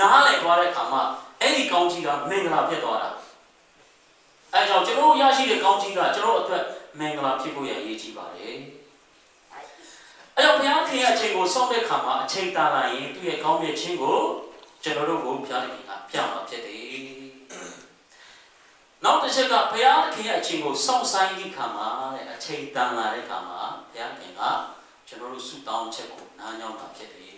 နားလည်သွားတဲ့အခါမှာအဲ့ဒီကောင်းချီးကမင်္ဂလာဖြစ်သွားတာအဲ့ကြောင့်ကျွန်တော်ရရှိတဲ့ကောင်းချီးကကျွန်တော်အတွက်မင်္ဂလာဖြစ်ဖို့ရအရေးကြီးပါတယ်အဲ့တော့ဘုရားခင်ရဲ့အချိန်ကိုစောင့်တဲ့အခါမှာအချိန်တာလာရင်သူ့ရဲ့ကောင်းမြတ်ခြင်းကိုကျွန်တော်တို့ကိုဘုရားခင်ကပြမှာဖြစ်တယ်နောက်တစ်ချက်ကဘုရားခင်ရဲ့အချိန်ကိုစောင့်ဆိုင်တဲ့အခါမှာအချိန်တန်လာတဲ့အခါမှာဘုရားခင်ကကျွန်တော်တို့ဆုတောင်းချက်ကိုနားညောင်းတာဖြစ်တယ်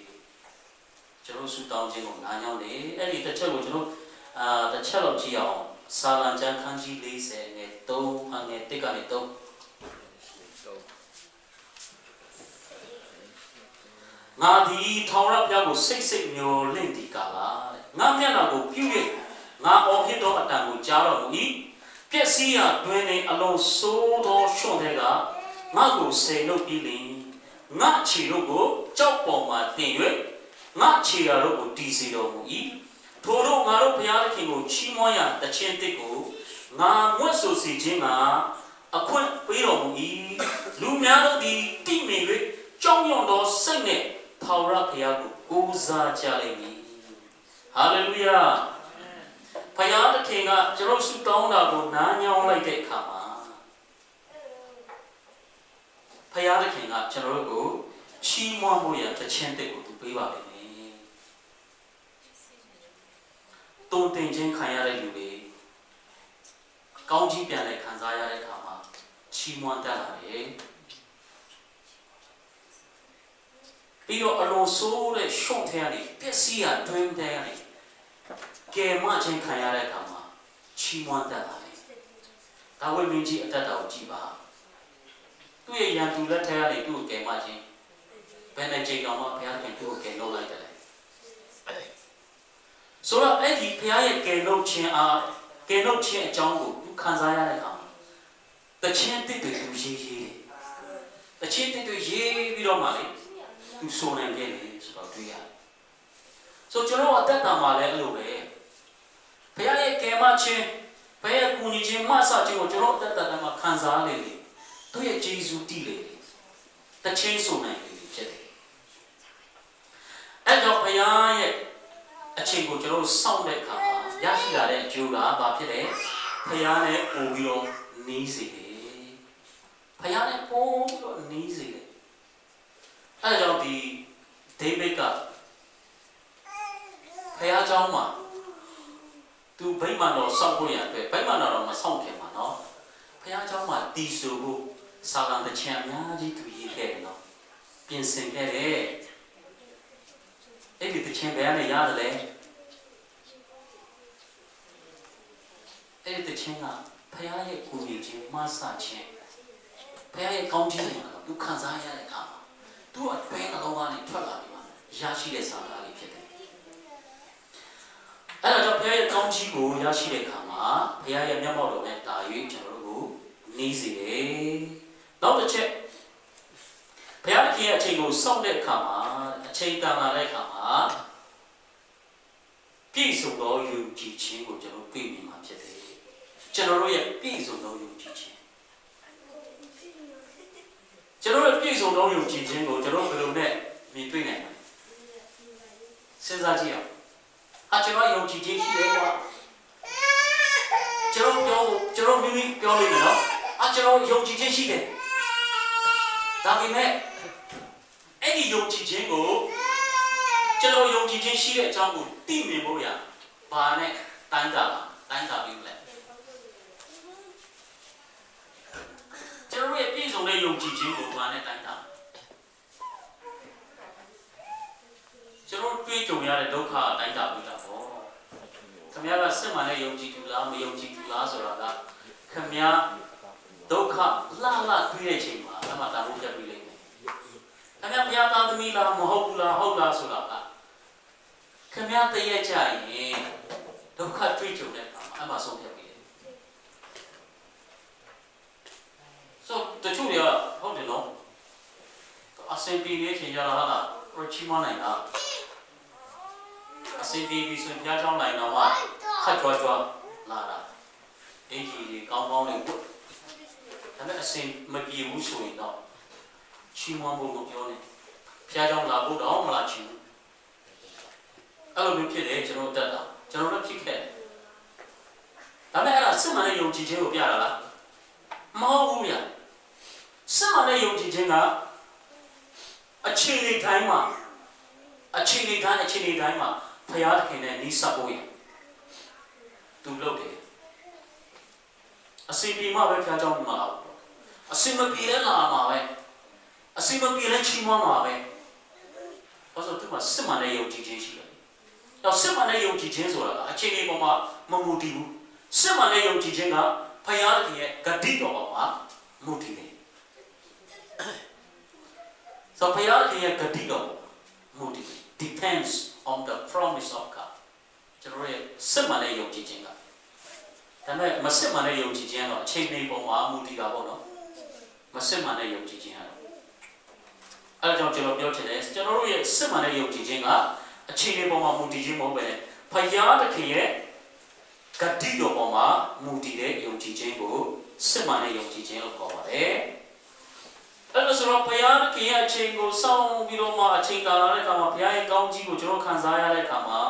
ကျွန်တော်ဆုတောင်းခြင်းကိုနားညောင်းတယ်အဲ့ဒီတစ်ချက်ကိုကျွန်တော်တစ်ချက်လောက်ကြည့်အောင်စာလံကျမ်းခန်းကြီး40နဲ့3အငယ်1ကနေ3ငါဒီထောင်ရပြကိုစိတ်စိတ်မျောလင့်ဒီကာလာငါမျက်နှာကိုပြု၍ငါအော်ဟစ်သောအတန်ကိုကြားတော်မူ၏ပျက်စီးရာတွင်နေအလုံးစိုးသောရှွန့်တဲ့ကငါကိုဆယ်လုပ်ပြီးလင်ငါခြေတို့ကိုကြောက်ပေါ်မှာတင်၍ငါခြေရာတို့ကိုတီးစီတော်မူ၏ထိုတို့ငါတို့ဘုရားသခင်ကိုချီးမွမ်းရာတခြင်းတစ်ကိုငါမွတ်ဆိုစီခြင်းကအခွင့်ပေးတော်မူ၏လူများတို့သည်တိမြင်၍ကြောက်ရွံ့သောစိတ်နှင့်ထာဝရဘုရားကိုကိုးစားကြလိမ့်မည်ဟာလေလုယာဘုရားသခင်ကကျွန်တော်ဆုတောင်းတာကိုနားညောင်းလိုက်တဲ့အခါမှာဘုရားသခင်ကကျွန်တော်တို့ကိုချီးမွမ်းဖို့ရတခြင်းတစ်ကိုသူပေးပါလိမ့်မယ်တုံတင်ခြင်းခံရတဲ့လူတွေကောင်းကြီးပြန်လဲခံစားရတဲ့အခါမှာချီးမွမ်းတတ်လာတယ်ပြီးတော့အလုံးဆိုးတဲ့ရှုံ့ထဲကနေပျက်စီးရတွင်းထဲကနေကဲမချင်းခံရတဲ့အခါမှာချီးမွမ်းတတ်လာတယ်ဒါဝိမင်းကြီးအတတ်တော်ကြည့်ပါသူ့ရဲ့ရန်သူလက်ထဲကနေသူ့ကိုကဲမချင်းဘယ်နဲ့ချိန်တော်မှဘုရားခင်သူ့ကိုကဲလို့လိုက်တယ်ဆိုတော့အဲ့ဒီဘုရားရဲ့ကဲလို့ခြင်းအားကဲလို့ခြင်းအကြောင်းကိုသူခံစားရတဲ့အခါမှာတခြင်းတစ်တွေသူရေးတခြင်းတစ်တွေရေးပြီးတော့မှလေသူဆိုနိုင်ခဲ့တယ်ဆိုတော့တွေ့ရတယ်ဆိုကျွန်တော်အသက်တာမှာလည်းအဲ့လိုပဲဘုရားရဲ့ကဲမခြင်းဘုရားကူညီခြင်းမဆခြင်းကိုကျွန်တော်အသက်တာမှာခံစားနေတယ်သူရဲ့ဂျေဇုတည်လေတခြင်းဆိုနိုင်တယ်ဖြစ်တယ်အဲ့တော့ဘုရားရဲ့အချိန်ကိုကျွန်တော်စောင့်တဲ့အခါမှာရရှိလာတဲ့အကျိုးကဘာဖြစ်လဲဘုရားနဲ့ပို့ပြီးတော့နီးစေတယ်ဘုရားနဲ့ပို့ပြီးတော့နီးစေတယ်အဲကြောင့်ဒီဒေးဗစ်ကဘုရားကျောင်းမှာသူဗိမာန်တော်စောင့်ဖို့ရအတွက်ဗိမာန်တော်မစောင့်ခင်မှာနော်ဘုရားကျောင်းမှာတည်ဆူဖို့စာလံတစ်ချံအများကြီးသူရေးခဲ့တယ်နော်ပြင်ဆင်ခဲ့တယ်အဲ့ဒီတစ်ချံဘယ်ကနေရတယ်လဲအဲ့ဒီတစ်ချံကဘုရားရဲ့ကိုယ်ရည်ခြင်းမဆခြင်းဘုရားရဲ့ကောင်းခြင်းကိုသူခံစားရတဲ့အခါမှာသူ့အတွင်းနှလုံးသားနဲ့ထွက်လာပြီးမှရရှိတဲ့စာသားလေးဖြစ်တယ်အဲ့ဒါကြောင့်ဘုရားရဲ့ကောင်းချီးကိုရရှိတဲ့အခါမှာဘုရားရဲ့မျက်မှောက်တော်နဲ့တာ၍ကျွန်တော်တို့ကိုနီးစေတယ်နောက်တစ်ချက်ဘုရားခင်ရဲ့အချိန်ကိုစောင့်တဲ့အခါမှာအချိန်တန်လာတဲ့အခါမှာပြည့်စုံသောယုံကြည်ခြင်းကိုကျွန်တော်တွေ့မြင်မှာဖြစ်တယ် ကျွန်တော်တို့ရဲ့ပြည့်စုံသောယုံကြည်ခြင်းကျွန်တော်တို့ပြည့်စုံသောယုံကြည်ခြင်းကိုကျွန်တော်ဘယ်လိုနဲ့မြင်တွေ့နိုင်မလဲစဉ်းစားကြည့်အောင်ကျွန်တော်ယုံကြည်ခြင်းရှိတယ်ကွာကျွန်တော်မိမိပြောလိမ့်မယ်နော်ကျွန်တော်ယုံကြည်ခြင်းရှိတယ်ဒါပေမဲ့အဲ့ဒီယုံကြည်ခြင်းကိုကျွန်တော်ယုံကြည်ခြင်းရှိတဲ့အကြောင်းကိုသိမြင်ဖို့ရဘာနဲ့တိုင်းတာပြီးလဲကျွန်တော်ရဲ့ပြည့်စုံတဲ့ယုံကြည်ခြင်းကိုဘာနဲ့တိုင်းတာကျွန်တော်တွေ့ကြုံရတဲ့ဒုက္ခအတိုင်းတာပြီးတာပေါ့ခင်ဗျားကစစ်မှန်တဲ့ယုံကြည်သူလားမယုံကြည်သူလားဆိုတာကခင်ဗျားဒုက္ခလှတွေ့တဲ့အချိန်မှာအမှန်တရားကိုပြပြီးလိမ့်မယ်ခင်ဗျားဘုရားသားသမီးလားမဟုတ်ဘူးလားဟုတ်လားဆိုတာကခင်ဗျားတည့်ရကြရင်ဒုက္ခတွေ့ကြုံတဲ့အခါမှာအမှဆုံးဖြတ်ပြီးတယ်ဆိုတချို့တွေကဟုတ်တယ်နော်အစင်ပြေနေချိန်ကြတာဟာလားချီးမွမ်းနိုင်တာအစင်ပြေပြီးဆိုရင်ဘုရားကျောင်းနိုင်တော့မှခတ်ကြွားလာတာအင်ကြီးတွေကောင်းကောင်းလေးဒါပေမဲ့အစင်မပြေဘူးဆိုရင်တော့ချီးမွမ်းဖို့မပြောနဲ့ဘုရားကျောင်းလာဖို့တော့မလာချင်ဘူးအဲ့လိုမျိုးဖြစ်တယ်ကျွန်တော်တက်တာကျွန်တော်လည်းဖြစ်ခဲ့တယ်ဒါပေမဲ့အဲ့ဒါစစ်မှန်တဲ့ယုံကြည်ခြင်းကိုပြတာလားမဟုတ်ဘူးဗျစစ်မှန်တဲ့ယုံကြည်ခြင်းကအခြေအနေတိုင်းမှာဘုရားသခင်နဲ့နီးစပ်ဖို့ရသူလုပ်တယ်အစီအပြေမှပဲဘုရားကျောင်းမှာလာဘူးအစီမပြေလဲလာမှာပဲအစီမပြေလဲချီးမွမ်းမှာပဲဘာလို့သူကစစ်မှန်တဲ့ယုံကြည်ခြင်းရှိတယ်တော့စစ်မှန်တဲ့ယုံကြည်ခြင်းဆိုတာအခြေအနေပေါ်မှာမမူတည်ဘူးစစ်မှန်တဲ့ယုံကြည်ခြင်းကဘုရားသခင်ရဲ့ဂတိတော်ပေါ်မှာမူတည်တယ်ဆိုဘုရားသခင်ရဲ့ဂတိတော်မူတည် depends on the promise of God ကျွန်တော်ရဲ့စစ်မှန်တဲ့ယုံကြည်ခြင်းကဒါပေမဲ့မစစ်မှန်တဲ့ယုံကြည်ခြင်းကတော့အခြေအနေပေါ်မှာမူတည်တာပေါ့နော်မစစ်မှန်တဲ့ယုံကြည်ခြင်းကတော့အဲဒါကြောင့်ကျွန်တော်ပြောချင်တယ်ကျွန်တော်တို့ရဲ့စစ်မှန်တဲ့ယုံကြည်ခြင်းကအခြေအနေပေါ်မှာမူတည်ခြင်းမဟုတ်ပဲဘုရားသခင်ရဲ့ဂတိတော်ပေါ်မှာမူတည်တဲ့ယုံကြည်ခြင်းကိုစစ်မှန်တဲ့ယုံကြည်ခြင်းလို့ခေါ်ပါတယ်အဲ့လိုဆိုတော့ဘုရားသခင်ရဲ့အချိန်ကိုစောင့်ပြီးတော့မှအချိန်ကာလတဲ့အခါမှာဘုရားရဲ့ကောင်းကြီးကိုကျွန်တော်ခံစားရတဲ့အခါမှာ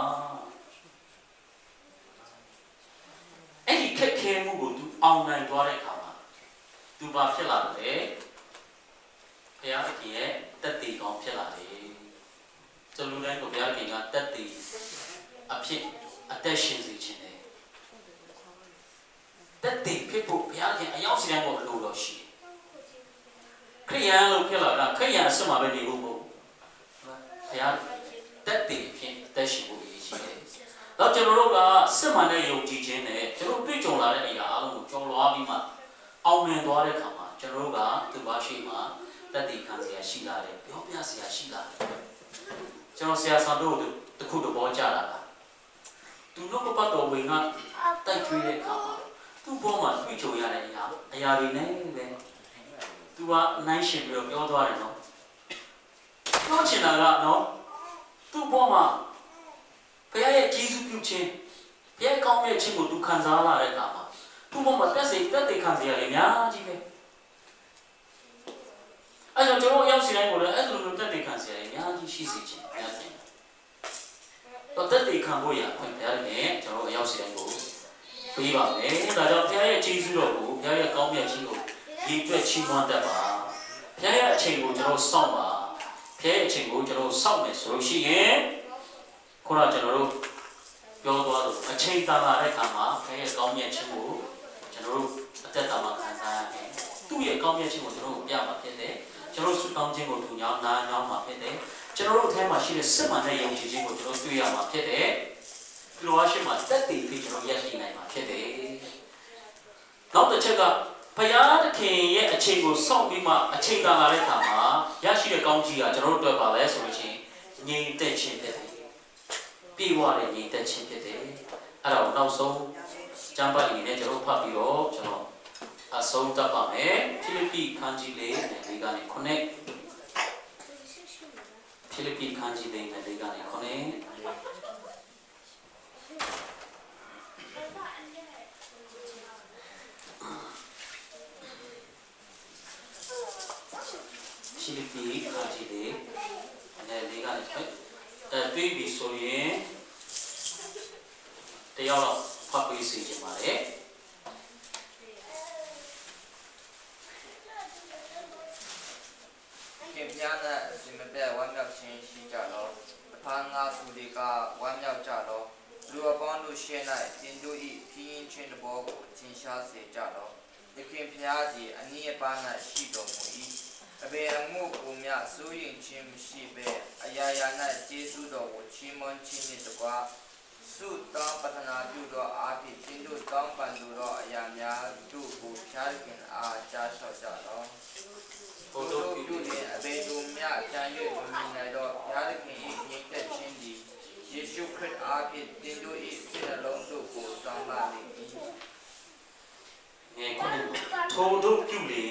အဲ့ဒီခက်ခဲမှုကိုသူအောင်နိုင်သွားတဲ့အခါမှာသူဘာဖြစ်လာလဲဘုရားသခင်ရဲ့တက်တည်ကောင်းဖြစ်လာတယ်ကျွန်တော်လည်းဘုရားခင်ကတက်တည်အဖြစ်အသက်ရှင်စေခြင်းတယ်တက်တည်ဖြစ်ဖို့ဘုရားခင်အရောက်စီတိုင်းကိုလိုတော်ရှိခရိယန်လို့ဖြစ်လာတာခရိယန်အစမှာပဲနေဖို့မဟုတ်ဘုရားတက်တည်ဖြစ်တက်ရှင်ဖို့ရှိတယ်တော့ကျွန်တော်တို့ကစစ်မှန်တဲ့ယုံကြည်ခြင်းနဲ့ကျွန်တော်တွေ့ကြုံလာတဲ့အရာအလုံးကိုကြော်လွှားပြီးမှအောင်မြင်သွားတဲ့အခါမှာကျွန်တော်တို့ကသူ့ဘာရှိမှတက်တည်ခံစရာရှိလာတယ်ပြောပြစရာရှိလာတယ်ကျွန်တော်ဆရာဆောင်တို့တခုတဘောကြတာကသူတို့ကပတ်တော်ဝင်ကတိုက်ကျွေးတဲ့အခါမှာသူ့ဘောမှာတွေ့ကြုံရတဲ့အရာတွေနဲ့ပဲသူကနိုင်ရှင်ပြီးတော့ပြောသွားတယ်နော်ပြောချင်တာကနော်သူ့ဘောမှာဘုရားရဲ့ကျေးဇူးပြုခြင်းဘုရားကောင်းတဲ့ခြင်းကိုသူခံစားလာတဲ့အခါမှာသူ့ဘောမှာတက်တဲ့ခံစားရလေအများကြီးပဲအဲ့တော့ကျွန်တော်ရောက်စီတိုင်းကိုလည်းအဲ့လိုမျိုးတက်တဲ့ခံစားရအများကြီးရှိစေချင်တယ်တော့တက်တဲ့ခံဖို့ရခွင့်ပြရတယ်ကျွန်တော်ရောက်စီတိုင်းကိုပြီးပါမယ်ဒါကြောင့်ဘုရားရဲ့ကျေးဇူးတော်ကိုဘုရားရဲ့ကောင်းမြတ်ခြင်းကိုရည်တွက်ချီးမွမ်းတတ်ပါဘုရားရဲ့အချိန်ကိုကျွန်တော်စောင့်ပါဘုရားရဲ့အချိန်ကိုကျွန်တော်စောင့်မယ်ဆိုလို့ရှိရင်ခုနကကျွန်တော်တို့ပြောသွားလို့အချိန်တန်လာတဲ့အခါမှာဘုရားရဲ့ကောင်းမြတ်ခြင်းကိုကျွန်တော်တို့အသက်တာမှာခံစားရတယ်သူ့ရဲ့ကောင်းမြတ်ခြင်းကိုကျွန်တော်တို့ပြမှာဖြစ်တယ်ကျွန်တော်ဆုတောင်းခြင်းကိုသူညောင်းနာညောင်းမှာဖြစ်တယ်ကျွန်တော်တို့အထဲမှာရှိတဲ့စစ်မှန်တဲ့ယုံကြည်ခြင်းကိုကျွန်တော်တွေ့ရမှာဖြစ်တယ်ဒီလိုအရှိမှတက်တည်ပြီးကျွန်တော်ရရှိနိုင်မှာဖြစ်တယ်နောက်တစ်ချက်ကဘုရားသခင်ရဲ့အချိန်ကိုစောင့်ပြီးမှအချိန်တန်လာတဲ့အခါမှာရရှိတဲ့ကောင်းကြီးကကျွန်တော်တို့တွေ့ပါလဲဆိုလို့ရှိရင်ငြိမ်သက်ခြင်းဖြစ်တယ်ပြေဝတဲ့ငြိမ်သက်ခြင်းဖြစ်တယ်အဲ့ဒါကိုနောက်ဆုံးကျမ်းပတ်အနေနဲ့ကျွန်တော်ဖတ်ပြီးတော့ကျွန်တော်အဆုံးသတ်ပါမယ်ဖိလိပ္ပိခန်းကြီးလေးနဲ့ဒီကနေခုနှစ်ဖိလိပ္ပိခန်းကြီးလေးနဲ့ဒီကနေခုနှစ် Philippi Kajide and legal baby so in the other puppy season. Piana Simba, one of Chin Jalo, Panga Sudika, one of Jalo, Lua Bondo Shena, Tindu Pin Chin the Bob, Tinsha Se Jalo, the Kim Piazzi, and Niabana Shido Mui, a bear move Umia, Suyin Chim Shibe, Ayana Jesudo, Chimon Chin the Gua, Suit Dom Patana Dudo, Api, Tindu Dom Bandudo, Ayamia, Duku, Chalkin, Jasho Jalo. Photo beauty, a bedroom, January, Minado, Yalikin, Yanked Chindi, Jesu could argue, didn't do it, sit alone to go somebody. Total beauty,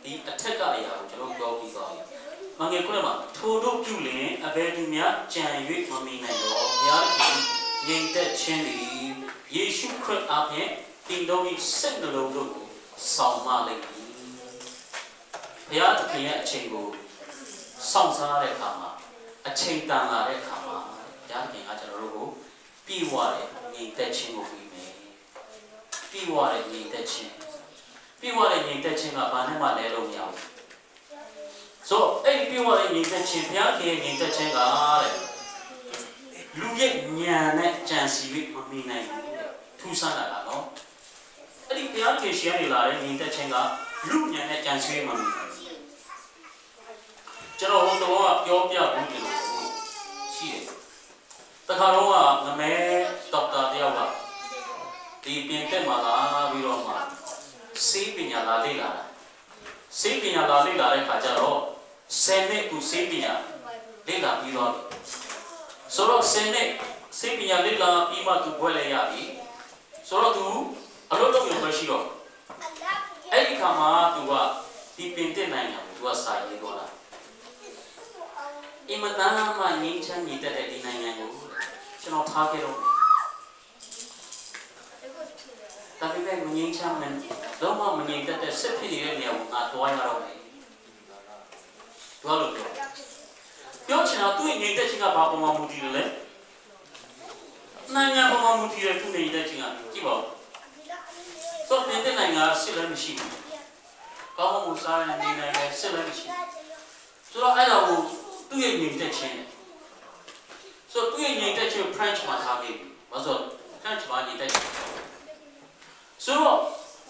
the attacker, John Gobi. Mangakurama, Total beauty, a bedroom, January, Minado, Yalikin, Yanked Chindi, Jesu could argue, didn't do it, sit alone to go somebody. ဘုရားသခင်ရဲ့အချိန်ကိုစောင့်စားတဲ့အခါမှာအချိန်တန်လာတဲ့အခါမှာဘုရားသခင်ကကျွန်တော်တို့ကိုပြည့်ဝတဲ့ညီသက်ခြင်းကိုပြီးမယ်ပြည့်ဝတဲ့ညီသက်ခြင်းပြည့်ဝတဲ့ညီသက်ခြင်းကဘာနဲ့မှလဲလို့မရဘူးဆိုအဲ့ဒီပြည့်ဝတဲ့ညီသက်ခြင်းဘုရားသခင်ရဲ့ညီသက်ခြင်းကတဲ့လူရဲ့ဉာဏ်နဲ့ကြံစည်ပြီးမမီနိုင်ဘူးတဲ့ထူးဆန်းတာကနော်အဲ့ဒီဘုရားသခင်ရှင်းနေလာတဲ့ညီသက်ခြင်းကလူဉာဏ်နဲ့ကြံစည်မှမမီနိုင်ကျွန်တော်ဟိုတော့ပြောပြဘူးလို့ရှိတယ်။တခါတော့ငမဲဒေါက်တာတယောက်ကဒီပြင်တက်မှာလာပြီးတော့မှစေးပညာလာလေ့လာတာ။စေးပညာလာလေ့လာတဲ့ခါကျတော့10နှစ်သူစေးပညာလေ့လာပြီးတော့ဆိုတော့10နှစ်စေးပညာလေ့လာပြီးမှသူဘွဲ့လဲရပြီ။ဆိုတော့သူအလုပ်လုပ်ရုံပဲရှိတော့အဲ့ဒီခါမှာသူကဒီပြင်တက်နိုင်ငံကိုသူကစာရေးသွားတာအင်မတန်မှငြိမ်းချမ်းညီတက်တဲ့ဒီနိုင်ငံကိုကျွန်တော်ထားခဲ့တော့ဒါပေမဲ့မငြိမ်းချမ်းနဲ့လုံးဝမငြိမ်သက်တဲ့စစ်ဖြစ်နေတဲ့နေရာကိုငါတွားရတော့မယ်တွားလို့ပြောချင်တာသူ့ငြိမ်သက်ခြင်းကဘာပုံမှန်မူတည်လဲနိုင်ငံပုံမှန်မူတည်တဲ့သူ့ငြိမ်သက်ခြင်းကကြည့်ပါဦးဆိုတော့တဲ့နိုင်ငံစစ်လည်းမရှိဘူးကောင်းမှုစားတဲ့နေနိုင်ငံစစ်လည်းမရှိဆိုတော့အဲ့ဒါကိုသူ့ရဲ့ညီတက်ချင်းဆိုသူ့ရဲ့ညီတက်ချင်း French မှာထားခဲ့ပြီဘာလို့ French မှာညီတက်ချင်းဆိုတော့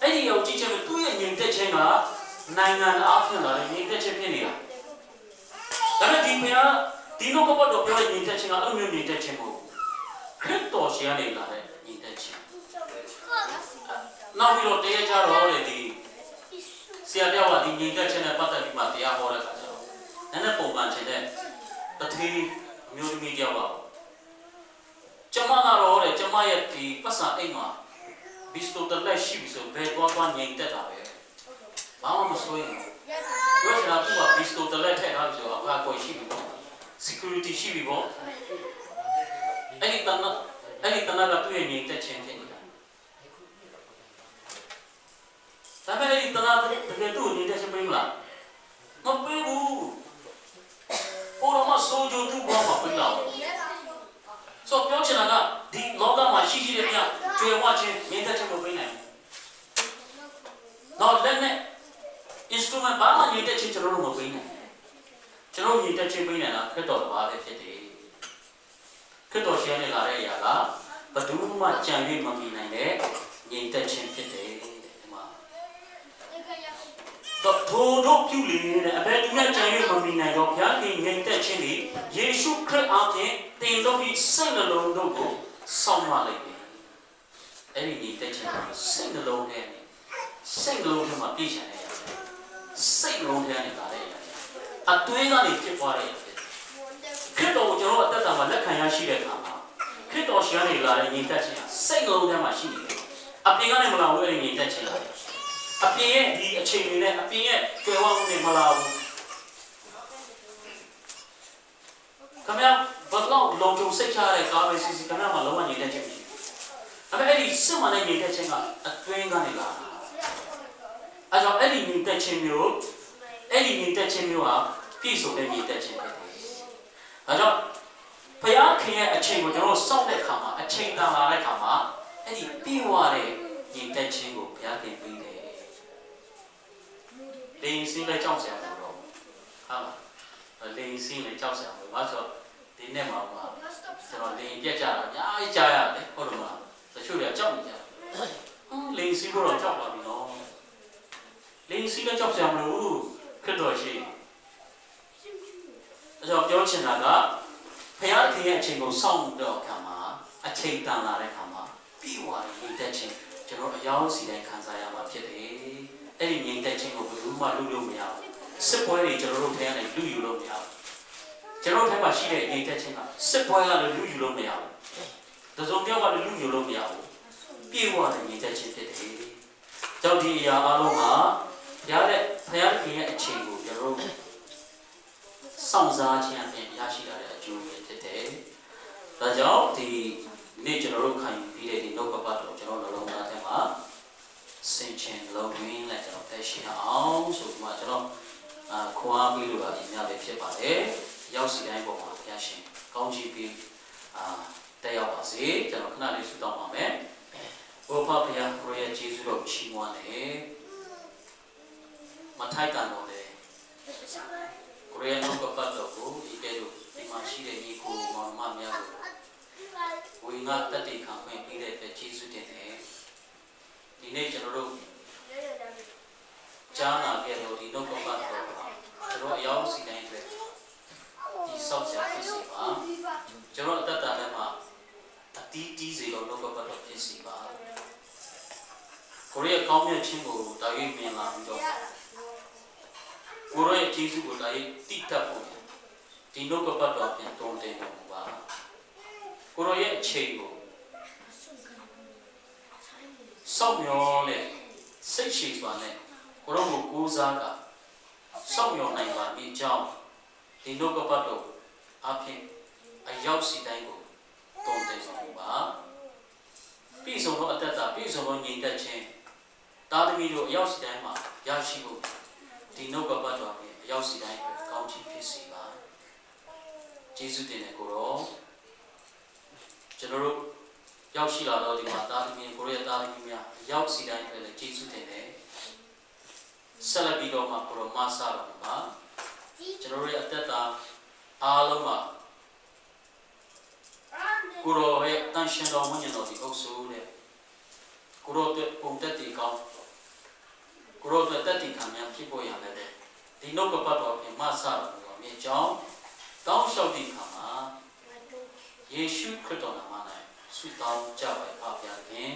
အဲ့ဒီရောက်ကြည့်ချင်သူ့ရဲ့ညီတက်ချင်းကနိုင်ငံအားဖြင့်လာတဲ့ညီတက်ချင်းဖြစ်နေတာဒါပေမဲ့ဒီမြာဒီလိုကတော့ပြောတဲ့ညီတက်ချင်းကအဲ့လိုမျိုးညီတက်ချင်းမဟုတ်ဘူးခရစ်တော်ရှင်ကနေလာတဲ့ညီတက်ချင်းနောက်ပြီးတော့တရားကြတော့လေဒီဆရာပြောကဒီညီတက်ချင်းနဲ့ပတ်သက်ပြီးမှတရားဟောတဲ့အခါကျတော့နည်းနည်းပုံမှန်ချင်တဲ့တတိအမျိုးသမီးကြောက်ပါကျမကတော့လေကျမရဲ့ဒီပတ်စံအိမ်မှာဘီစတိုတလက်ရှိပြီဆိုဘယ်တော့မှငြိမ်သက်တာပဲဘာမှမစိုးရင်ပြောချင်တာကဘီစတိုတလက်ထည့်ထားပြီဆိုတော့အကွာရှိပြီပေါ့ security ရှိပြီပေါ့အဲ့ဒီတနကသူ့ရဲ့ငြိမ်သက်ခြင်းဖြစ်နေတာဒါပေမဲ့ဒီတနတကယ်သူ့ငြိမ်သက်ခြင်းမင်းလားမပေးဘူးဟိုတော့မဆိုးကြသူ့ဘောမှာပြင်လာဆိုပြောချင်တာကဒီလောကမှာရှိရှိတဲ့မြတ်ကျွေဝချင်းမြင်တတ်ချက်မပေးနိုင်တော့လက်နဲ့ instrument ဘာမှမြင်တတ်ချက်ကျွန်တော်တို့မပေးနိုင်ကျွန်တော်မြင်တတ်ချက်ပေးနိုင်တာခရစ်တော်ဘာပဲဖြစ်တယ်ခရစ်တော်ရှင်းနေလာတဲ့အရာကဘယ်သူမှကြံ၍မမြင်နိုင်တဲ့မြင်တတ်ခြင်းဖြစ်တယ်ဒီမှာတော့ထိုတို့ပြုလေတဲ့အဘယ်သူမှကြံ၍မမြင်နိုင်တော့ဘုရားခင်ငြိမ်သက်ခြင်းဒီယေရှုခရစ်အားဖြင့်တင်တို့ဒီစိတ်နှလုံးတို့ကိုဆောင်မလိုက်တယ်အဲ့ဒီငြိမ်သက်ခြင်းကစိတ်နှလုံးထဲမှာပြည့်စုံနေရတယ်စိတ်နှလုံးထဲနေပါလေအတွင်းကနေဖြစ်သွားတယ်ခရစ်တော်ကိုကျွန်တော်အသက်တာမှာလက်ခံရရှိတဲ့အခါမှာခရစ်တော်ရှင်ကနေလာတဲ့ငြိမ်သက်ခြင်းကစိတ်နှလုံးထဲမှာရှိနေတယ်အပြင်ကနေမလာဘူးအဲ့ဒီငြိမ်သက်ခြင်းလားအပြင်ရဲ့ဒီအချိန်တွေနဲ့အပြင်ရဲ့ကြွယ်ဝမှုတွေမလာဘူးခင်ဗျာဘတ်လောက်လုံခြုံစိတ်ချရတဲ့ကားပဲစီစီခင်ဗျာမှာလုံးဝငြိမ်သက်ခြင်းမရှိဘူးအဲ့ဒီစစ်မှန်တဲ့ငြိမ်သက်ခြင်းကအတွင်းကနေလာတာအဲကြောင့်အဲ့ဒီငြိမ်သက်ခြင်းမျိုးတ အဲ့ဒီညီတက်ချင်းမျိုးဟာပြည့်စုံတဲ့ညီတက်ချင်းဖြစ်တယ်အဲကြောင့်ဘုရားခင်ရဲ့အချိန်ကိုကျွန်တော်စောင့်တဲ့အခါမှာအချိန်တန်လာတဲ့အခါမှာအဲ့ဒီပြီးွားတဲ့ညီတက်ချင်းကိုဘုရားခင်ပေးတယ်လိန်စင်းလည်းကြောက်စရာမလိုတော့ဟုတ်လားလိန်စင်းလည်းကြောက်စရာမလိုဘာလို့ဒီနေ့မှာကျွန်တော်လိန်ပြက်ကြတာအများကြီးကြားရတယ်ဟုတ်တယ်မလားတချို့တွေကကြောက်နေကြလိန်စင်းတော့ကြောက်ပါပြီနော်လိန်စင်းလည်းကြောက်စရာမလိုခရစ်တော်ရှိအဲကြောင့်ပြောချင်တာကဘုရားခင်ရဲ့အချိန်ကိုစောင့်တော့အခါမှာအချိန်တန်လာတဲ့အခါမှာပြီးသွားတဲ့ညီတက်ချင်းကျွန်တော်အယောင်စီတိုင်းခံစားရမှာဖြစ်တယ်အဲ့ဒီညီတက်ချင်းကိုဘယ်သူမှလူလို့မရဘူးစစ်ပွဲတွေကျွန်တော်တို့ထဲကနေလူယူလို့မရဘူးကျွန်တော်ထဲမှာရှိတဲ့ညီတက်ချင်းကစစ်ပွဲကလည်းလူယူလို့မရဘူးတစုံတယောက်ကလည်းလူယူလို့မရဘူးပြေသွားတဲ့ညီတက်ချင်းဖြစ်တယ်ကြောင့်ဒီအရာအလုံးမှာဘုရားခင်ရဲ့အချိန်ကိုကျွန်တော်တို့စောင့်စားခြင်းအပြင်ရရှိလာတဲ့အကျိုးပဲဖြစ်တယ်။ဒါကြောင့်ဒီနေ့ကျွန်တော်တို့ခံယူပြီးတဲ့ဒီနှုတ်ကပတ်တော်ကျွန်တော်နှလုံးသားထဲမှာစင်ချင်လုံးရင်းနဲ့ကျွန်တော်တက်ရှိအောင်ဆိုပြီးမှကျွန်တော်ခွန်အားပေးလို့အများပဲဖြစ်ပါတယ်။ရောက်စီတိုင်းပေါ်မှာဘုရားရှင်ကောင်းချီးပေးတက်ရောက်ပါစေ။ကျွန်တော်ခဏလေးဆုတောင်းပါမယ်။ဘုရားဘုရားကိုရဲ့ယေရှုတော်ချီးမွမ်းတယ်။မထိုက်တန်တော့လေကိုရီးယားနှုတ်ကပတ်တော်ကိုဒီကဲလို့ဒီမှာရှိတဲ့ညီကိုမောင်မများကိုဝိငါတတိခံခွင့်ပေးတဲ့အတွက်ကျေးဇူးတင်တယ်ဒီနေ့ကျွန်တော်တို့ကြားနာခဲ့လို့ဒီနှုတ်ကပတ်တော်ကိုကျွန်တော်အယောင်စီတိုင်းအတွက်ဒီဆောက်ရာဖြစ်စီပါကျွန်တော်အသက်တာထဲမှာအတီးတီးစီတော့နှုတ်ကပတ်တော်ဖြစ်စီပါကိုရီးယားကောင်းမြတ်ခြင်းကိုတာ၍မြင်လာပြီးတော့ကိုရောရဲ့ကျေးဇူးကိုလည်းတိတတ်ဖို့ဒီနှုတ်ကပတ်တော်ပြန်တုံးတင်တော်မူပါကိုရောရဲ့အချိန်ကိုစောင့်မျှော်နဲ့စိတ်ရှိစွာနဲ့ကိုရောကိုကိုးစားကစောင့်မျှော်နိုင်ပါပြီကြောင်းဒီနှုတ်ကပတ်တော်အဖြစ်အရောက်စီတိုင်းကိုတုံးတင်တော်မူပါပြည်စုံသောအတ္တတာပြည်စုံသောညီတက်ခြင်းတာသမီတို့အရောက်စီတိုင်းမှာရရှိဖို့ဒီနှုတ်ကပတ်တော်ကိုအရောက်စီတိုင်းကိုကောင်းချီးဖြစ်စီပါကျေးဇူးတင်တဲ့ကိုရောကျွန်တော်တို့ရောက်ရှိလာတော့ဒီမှာတာသမီကိုရဲ့တာသမီများအရောက်စီတိုင်းကိုလည်းကျေးဇူးတင်တယ်ဆက်လက်ပြီးတော့မှကိုရောမဆာတော့မှာကျွန်တော်ရဲ့အသက်တာအားလုံးမှာကိုရောရဲ့တန်ရှင်တော်ဝိညာဉ်တော်ဒီအုပ်စုနဲ့ကိုရောတဲ့ပုံသက်တီကောင်းကိုရောတဲ့တက်တီခံများဖြစ်ပေါ်ရမယ်ဒီနှုတ်ကပတ်တော်ပြင်မဆာတော်မြေကြောင်းတောင်းလျှောက်တဲ့အခါမှာယေရှုခရစ်တော်နာမ၌ဆုတောင်းကြပါပါဗျာခင်